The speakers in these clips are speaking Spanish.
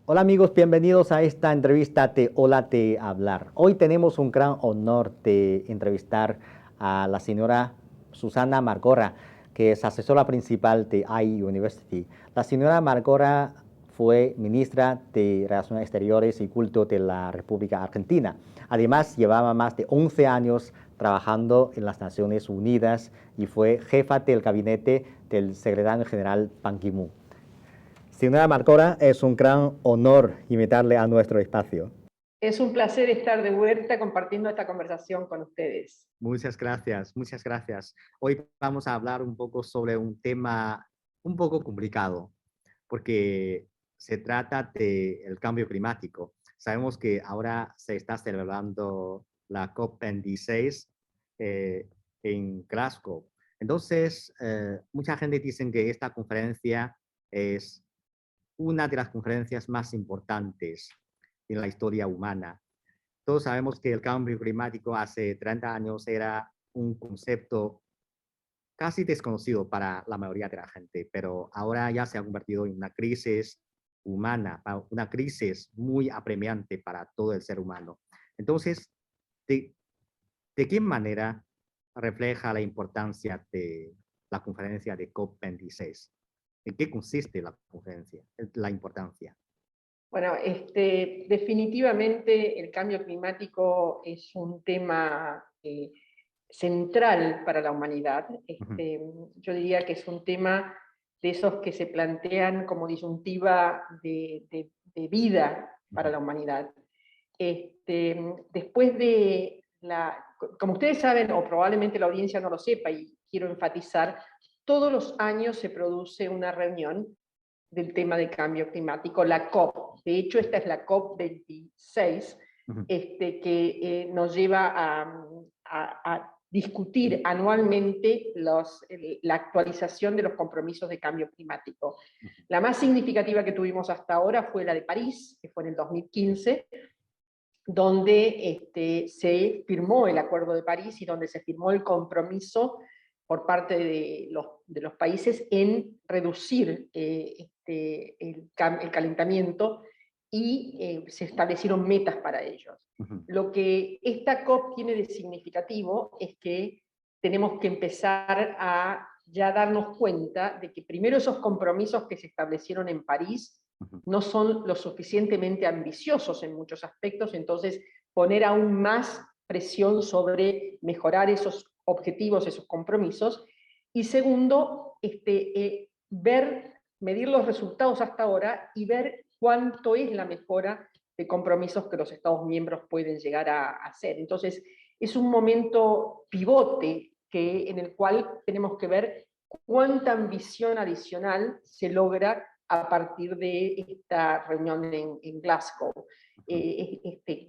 Hola amigos, bienvenidos a esta entrevista de Hola de Hablar. Hoy tenemos un gran honor de entrevistar a la señora Susana Margora, que es asesora principal de iUniversity. La señora Margora fue ministra de Relaciones Exteriores y Culto de la República Argentina. Además, llevaba más de 11 años trabajando en las Naciones Unidas y fue jefa del gabinete del secretario general Ban Ki-moon. Señora Marcora, es un gran honor invitarle a nuestro espacio. Es un placer estar de vuelta compartiendo esta conversación con ustedes. Muchas gracias, muchas gracias. Hoy vamos a hablar un poco sobre un tema un poco complicado, porque se trata del cambio climático. Sabemos que ahora se está celebrando la COP26 en Glasgow. Entonces, mucha gente dice que esta conferencia es una de las conferencias más importantes en la historia humana. Todos sabemos que el cambio climático hace 30 años era un concepto casi desconocido para la mayoría de la gente, pero ahora ya se ha convertido en una crisis humana, una crisis muy apremiante para todo el ser humano. Entonces, ¿de, de qué manera refleja la importancia de la conferencia de COP26? ¿En qué consiste la conferencia, la importancia? Bueno, definitivamente el cambio climático es un tema central para la humanidad. Yo diría que es un tema de esos que se plantean como disyuntiva de vida para la humanidad. Después de como ustedes saben, o probablemente la audiencia no lo sepa, y quiero enfatizar, todos los años se produce una reunión del tema de cambio climático, la COP. De hecho, esta es la COP 26, que nos lleva a discutir anualmente la actualización de los compromisos de cambio climático. La más significativa que tuvimos hasta ahora fue la de París, que fue en el 2015, donde se firmó el Acuerdo de París y donde se firmó el compromiso por parte de los países en reducir el calentamiento y se establecieron metas para ellos. Lo que esta COP tiene de significativo es que tenemos que empezar a ya darnos cuenta de que primero esos compromisos que se establecieron en París no son lo suficientemente ambiciosos en muchos aspectos, entonces poner aún más presión sobre mejorar esos objetivos, esos compromisos, y segundo, medir los resultados hasta ahora y ver cuánto es la mejora de compromisos que los Estados miembros pueden llegar a hacer. Entonces, es un momento pivote en el cual tenemos que ver cuánta ambición adicional se logra a partir de esta reunión en Glasgow.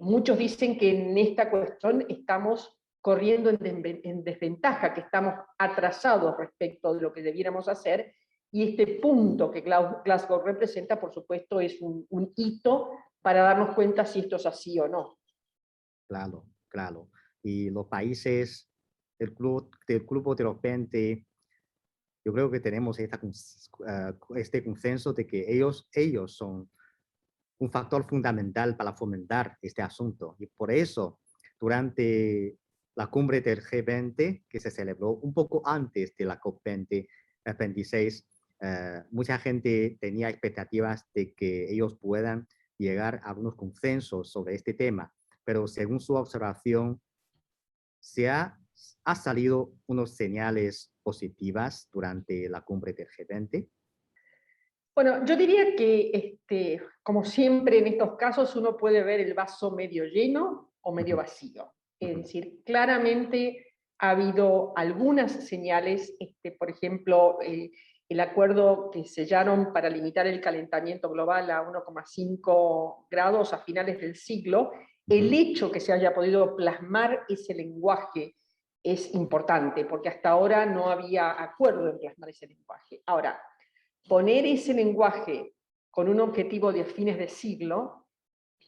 Muchos dicen que en esta cuestión estamos corriendo en desventaja, que estamos atrasados respecto de lo que debiéramos hacer, y este punto que Glasgow representa, por supuesto, es un hito para darnos cuenta si esto es así o no. Claro, claro. Y los países del Grupo de los 20, yo creo que tenemos este consenso de que ellos son un factor fundamental para fomentar este asunto. Y por eso, durante la cumbre del G20, que se celebró un poco antes de la COP20, 26, mucha gente tenía expectativas de que ellos puedan llegar a unos consensos sobre este tema, pero según su observación, se ha salido unos señales positivas durante la cumbre del G20. Bueno, yo diría que, como siempre en estos casos, uno puede ver el vaso medio lleno o medio vacío. Es decir, claramente ha habido algunas señales, por ejemplo, el acuerdo que sellaron para limitar el calentamiento global a 1,5 grados a finales del siglo, el hecho que se haya podido plasmar ese lenguaje es importante, porque hasta ahora no había acuerdo en plasmar ese lenguaje. Ahora, poner ese lenguaje con un objetivo de fines de siglo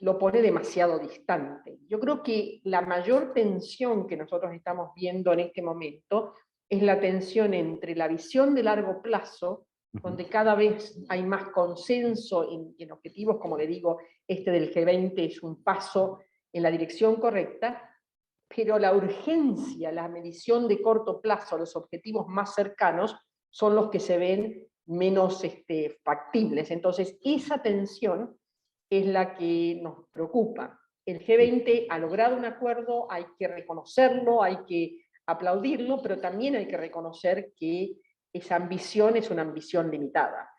lo pone demasiado distante. Yo creo que la mayor tensión que nosotros estamos viendo en este momento es la tensión entre la visión de largo plazo donde cada vez hay más consenso en objetivos, como le digo, este del G20 es un paso en la dirección correcta, pero la urgencia, la medición de corto plazo, los objetivos más cercanos, son los que se ven menos factibles. Entonces, esa tensión es la que nos preocupa. El G20 ha logrado un acuerdo, hay que reconocerlo, hay que aplaudirlo, pero también hay que reconocer que esa ambición es una ambición limitada.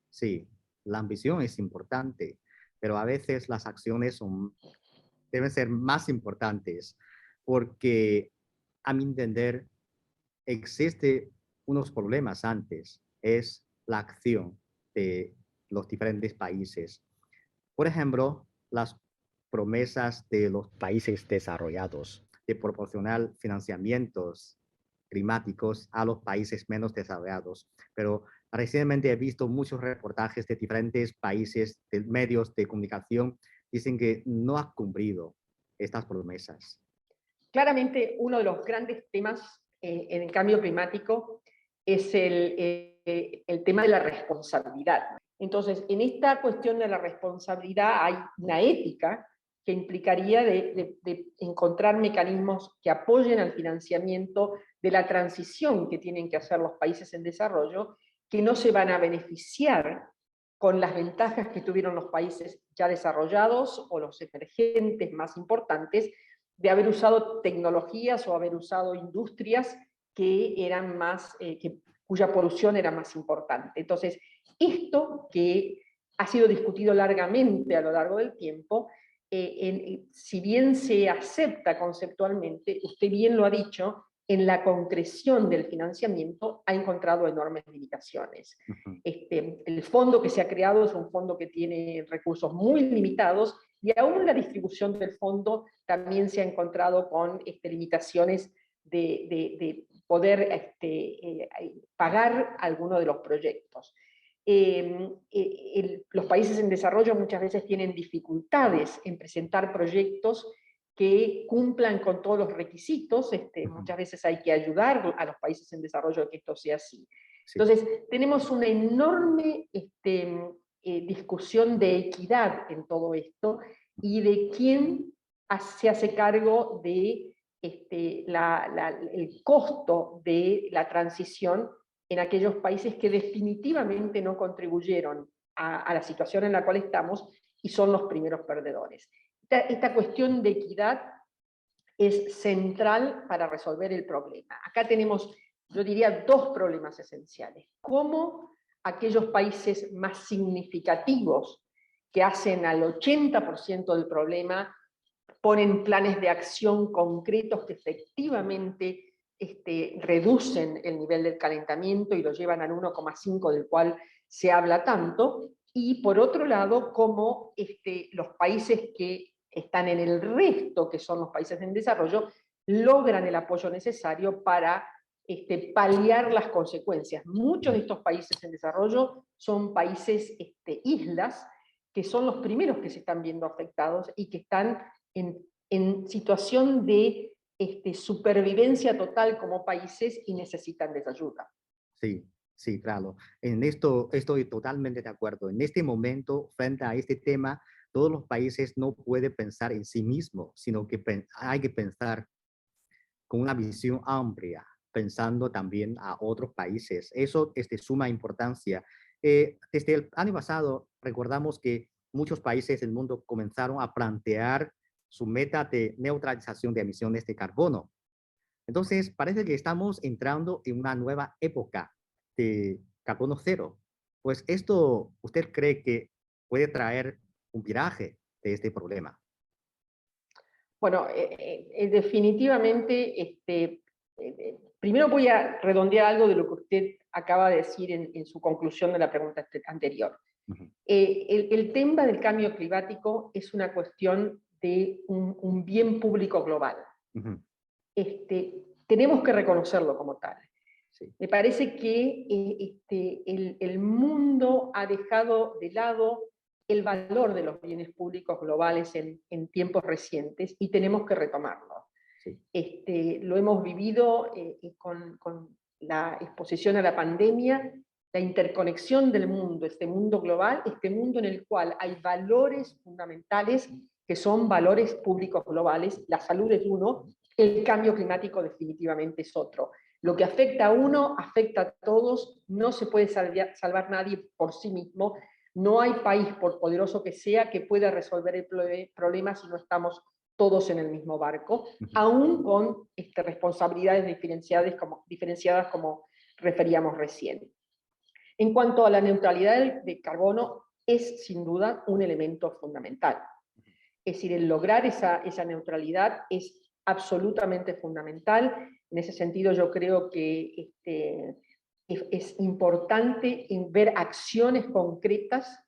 Sí, la ambición es importante, pero a veces las acciones deben ser más importantes porque, a mi entender, existe unos problemas antes, es la acción de los diferentes países. Por ejemplo, las promesas de los países desarrollados de proporcionar financiamientos climáticos a los países menos desarrollados. Pero recientemente he visto muchos reportajes de diferentes países, de medios de comunicación, dicen que no ha cumplido estas promesas. Claramente, uno de los grandes temas en el cambio climático es el tema de la responsabilidad. Entonces, en esta cuestión de la responsabilidad hay una ética que implicaría de encontrar mecanismos que apoyen al financiamiento de la transición que tienen que hacer los países en desarrollo, que no se van a beneficiar con las ventajas que tuvieron los países ya desarrollados o los emergentes más importantes, de haber usado tecnologías o haber usado industrias que eran más, cuya polución era más importante. Entonces, esto que ha sido discutido largamente a lo largo del tiempo, si bien se acepta conceptualmente, usted bien lo ha dicho, en la concreción del financiamiento ha encontrado enormes limitaciones. El fondo que se ha creado es un fondo que tiene recursos muy limitados, y aún la distribución del fondo también se ha encontrado con limitaciones de poder pagar algunos de los proyectos. Los países en desarrollo muchas veces tienen dificultades en presentar proyectos que cumplan con todos los requisitos. Muchas veces hay que ayudar a los países en desarrollo a que esto sea así. Sí. Entonces, tenemos una enorme discusión de equidad en todo esto y de quién se hace cargo de el costo de la transición en aquellos países que definitivamente no contribuyeron a la situación en la cual estamos y son los primeros perdedores. Esta cuestión de equidad es central para resolver el problema. Acá tenemos, yo diría, dos problemas esenciales. ¿Cómo aquellos países más significativos que hacen al 80% del problema ponen planes de acción concretos que efectivamente reducen el nivel del calentamiento y lo llevan al 1,5 del cual se habla tanto? Y por otro lado, cómo los países que están en el resto, que son los países en desarrollo, logran el apoyo necesario para paliar las consecuencias. Muchos de estos países en desarrollo son países islas, que son los primeros que se están viendo afectados y que están en situación de supervivencia total como países y necesitan de esa ayuda. Sí, sí, claro. En esto estoy totalmente de acuerdo. En este momento, frente a este tema, todos los países no pueden pensar en sí mismos, sino que hay que pensar con una visión amplia, pensando también a otros países. Eso es de suma importancia. Desde el año pasado, recordamos que muchos países del mundo comenzaron a plantear su meta de neutralización de emisiones de carbono. Entonces, parece que estamos entrando en una nueva época de carbono cero. Pues esto, ¿usted cree que puede traer un viraje de este problema? Bueno, definitivamente, primero voy a redondear algo de lo que usted acaba de decir en su conclusión de la pregunta anterior. El tema del cambio climático es una cuestión de un bien público global. Tenemos que reconocerlo como tal. Sí. Me parece que el mundo ha dejado de lado el valor de los bienes públicos globales en tiempos recientes y tenemos que retomarlo. Sí. Lo hemos vivido con la exposición a la pandemia la interconexión del mundo, este mundo global, este mundo en el cual hay valores fundamentales que son valores públicos globales. La salud es uno, el cambio climático definitivamente es otro. Lo que afecta a uno, afecta a todos, no se puede salvar nadie por sí mismo, no hay país, por poderoso que sea, que pueda resolver el problema si no estamos todos en el mismo barco, aún con responsabilidades diferenciadas como referíamos recién. En cuanto a la neutralidad de carbono, es sin duda un elemento fundamental. Es decir, el lograr esa neutralidad es absolutamente fundamental. En ese sentido, yo creo que es importante ver acciones concretas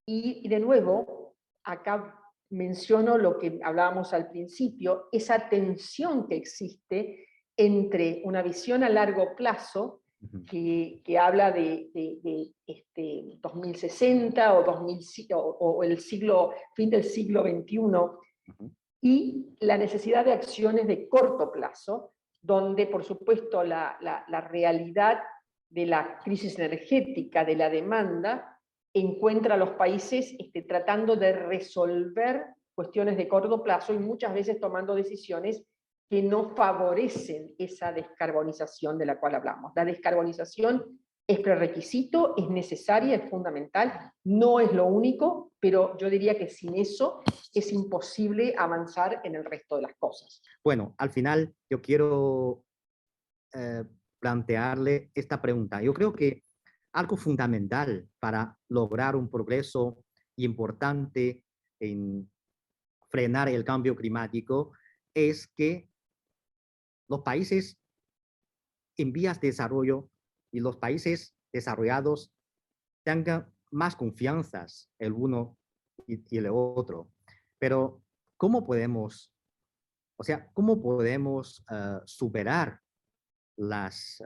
y de nuevo, acá menciono lo que hablábamos al principio, esa tensión que existe entre una visión a largo plazo que habla de 2060 o el fin del siglo XXI, y la necesidad de acciones de corto plazo, donde por supuesto la realidad de la crisis energética, de la demanda, encuentra a los países tratando de resolver cuestiones de corto plazo y muchas veces tomando decisiones que no favorecen esa descarbonización de la cual hablamos. La descarbonización es prerequisito, es necesaria, es fundamental, no es lo único, pero yo diría que sin eso es imposible avanzar en el resto de las cosas. Bueno, al final yo quiero plantearle esta pregunta. Yo creo que algo fundamental para lograr un progreso importante en frenar el cambio climático es que los países en vías de desarrollo y los países desarrollados tengan más confianza el uno y el otro. Pero, ¿cómo podemos, cómo podemos superar las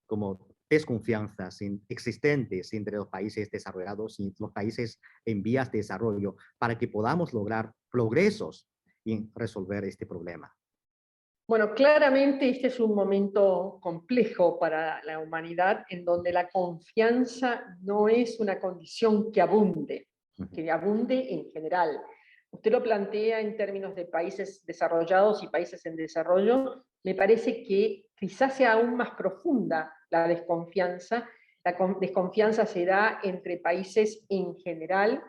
como desconfianzas existentes entre los países desarrollados y los países en vías de desarrollo para que podamos lograr progresos en resolver este problema? Bueno, claramente este es un momento complejo para la humanidad en donde la confianza no es una condición que abunde en general. Usted lo plantea en términos de países desarrollados y países en desarrollo. Me parece que quizás sea aún más profunda la desconfianza. La desconfianza se da entre países en general.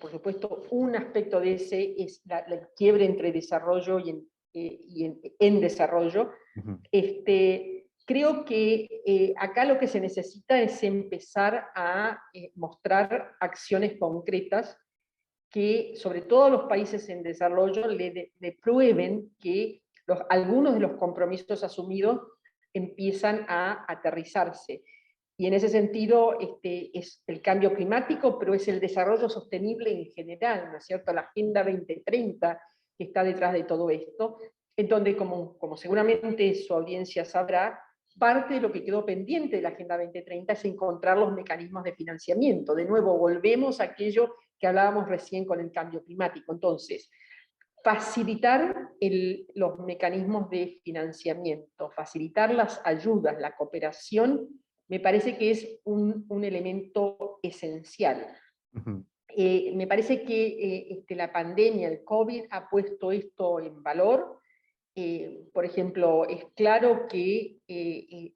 Por supuesto, un aspecto de ese es la quiebre entre desarrollo y en desarrollo. Creo que acá lo que se necesita es empezar a mostrar acciones concretas que, sobre todo los países en desarrollo, le prueben que algunos de los compromisos asumidos empiezan a aterrizarse. Y en ese sentido es el cambio climático, pero es el desarrollo sostenible en general, ¿no es cierto? La Agenda 2030 que está detrás de todo esto, en donde, como seguramente su audiencia sabrá, parte de lo que quedó pendiente de la Agenda 2030 es encontrar los mecanismos de financiamiento. De nuevo, volvemos a aquello que hablábamos recién con el cambio climático. Entonces, facilitar los mecanismos de financiamiento, facilitar las ayudas, la cooperación, me parece que es un elemento esencial. Me parece que la pandemia, el COVID, ha puesto esto en valor. Por ejemplo, es claro que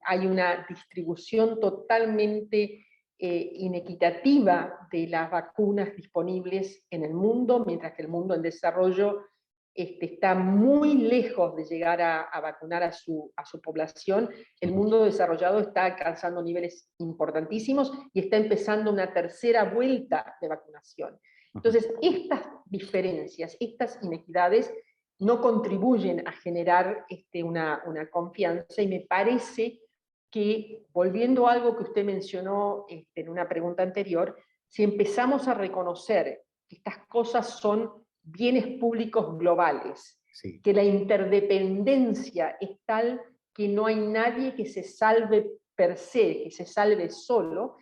hay una distribución totalmente inequitativa de las vacunas disponibles en el mundo, mientras que el mundo en desarrollo está muy lejos de llegar a vacunar a su población. El mundo desarrollado está alcanzando niveles importantísimos y está empezando una tercera vuelta de vacunación. Entonces, estas diferencias, estas inequidades, no contribuyen a generar una confianza, y me parece que, volviendo a algo que usted mencionó en una pregunta anterior, si empezamos a reconocer que estas cosas son bienes públicos globales, sí, que la interdependencia es tal que no hay nadie que se salve per se, que se salve solo,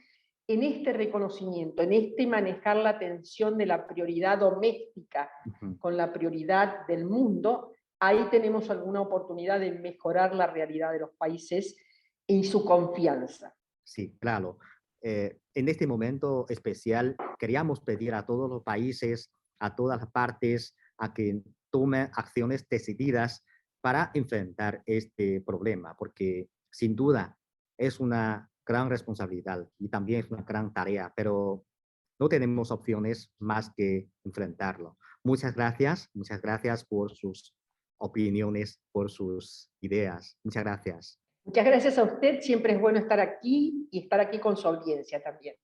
en este reconocimiento, en manejar la tensión de la prioridad doméstica con la prioridad del mundo, ahí tenemos alguna oportunidad de mejorar la realidad de los países y su confianza. Sí, claro. En este momento especial, queríamos pedir a todos los países, a todas las partes, a que tomen acciones decididas para enfrentar este problema, porque sin duda es una gran responsabilidad y también es una gran tarea, pero no tenemos opciones más que enfrentarlo. Muchas gracias por sus opiniones, por sus ideas. Muchas gracias. Muchas gracias a usted, siempre es bueno estar aquí y estar aquí con su audiencia también.